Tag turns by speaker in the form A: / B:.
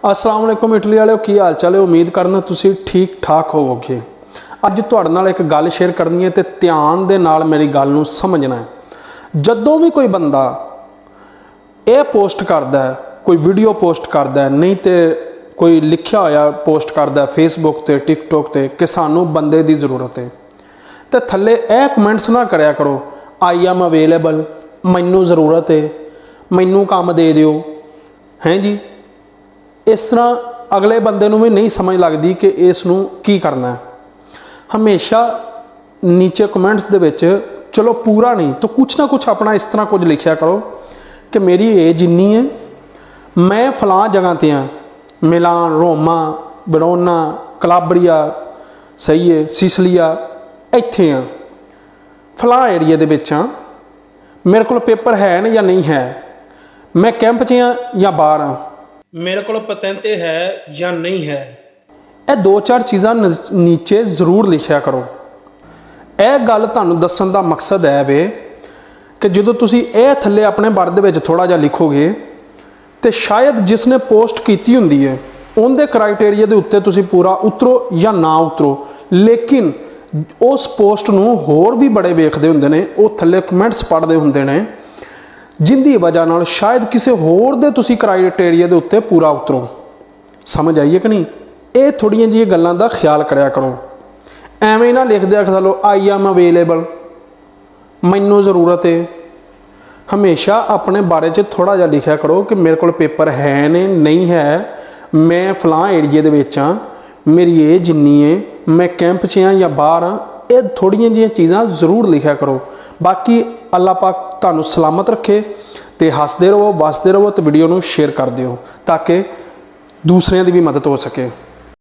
A: अस्सलाम वालेकुम इटली वाले की हाल चाल है। उम्मीद करना तुसी ठीक ठाक होवोगे। अज तुहाडे नाल एक गल शेयर करनी है तो ध्यान दे नाल मेरी गल नूं समझना है। जदों भी कोई बंदा यह पोस्ट करदा है, कोई वीडियो पोस्ट करदा है, नहीं तो कोई लिखिया होया पोस्ट करदा है फेसबुक ते टिकटॉक ते कि सानू बंदे की जरूरत है, तो थल्ले यह कमेंट्स ना करया करो आई एम अवेलेबल, मैनू ज़रूरत है, मैनू काम दे दिओ हैं जी। इस तरह अगले बंदे नूं भी नहीं समझ लगती कि इसनूं की करना है। हमेशा नीचे कमेंट्स दे विच चलो पूरा नहीं तो कुछ ना कुछ अपना इस तरह कुछ लिखिया करो कि मेरी एज इन्नी है, मैं फलां जगह ते हाँ, मिलान, रोमा, वरोना, कलाब्रिया, सही है, सिसलिया, इत्थे हाँ, फलां एरिए दे विच हाँ, मेरे को पेपर है ना या नहीं है, मैं कैंप च हाँ या बाहर हाँ, मेरे को पतेंते है या नहीं है। यह दो चार चीज़ां नीचे जरूर लिखिया करो। यह गल तुहानूं दस्सण दा मकसद है वे कि जदों तुसीं यह थल्ले अपने बारे दे विच थोड़ा जिहा लिखोगे तो शायद जिसने पोस्ट कीती हुंदी है उनके क्राइटेरिया के उत्ते तुसीं पूरा उतरो या ना उतरो, लेकिन उस पोस्ट नूं होर भी बड़े वेखदे हुंदे ने, वो थल्ले कमेंट्स पढ़दे हुंदे ने, जिंदी वजह नाल शायद किसी होर दे तुसीं क्राइटेरिया के उत्ते पूरा उतरो। समझ आई है कि नहीं? ये थोड़ियां जिहियां गल्लां दा ख्याल करिया करो। एवें ना लिख दिया करो आई एम अवेलेबल, मैनू ज़रूरत है। हमेशा अपने बारे च थोड़ा जिहा लिखिया करो कि मेरे को पेपर है ने नहीं है, मैं फलां एरिए दे विच हाँ, मेरी एज इन्नी है, मैं कैंप च हाँ या बाहर हाँ। ये थोड़ियां जिहियां चीज़ां जरूर लिखिया करो। बाकी अल्लाह पाक तुहानूं सलामत रखे तो हसदे रहो, वसदे रहो, तो वीडियो नूं शेयर कर दिओ ताकि दूसरिਆਂ ਦੀ भी मदद हो सके।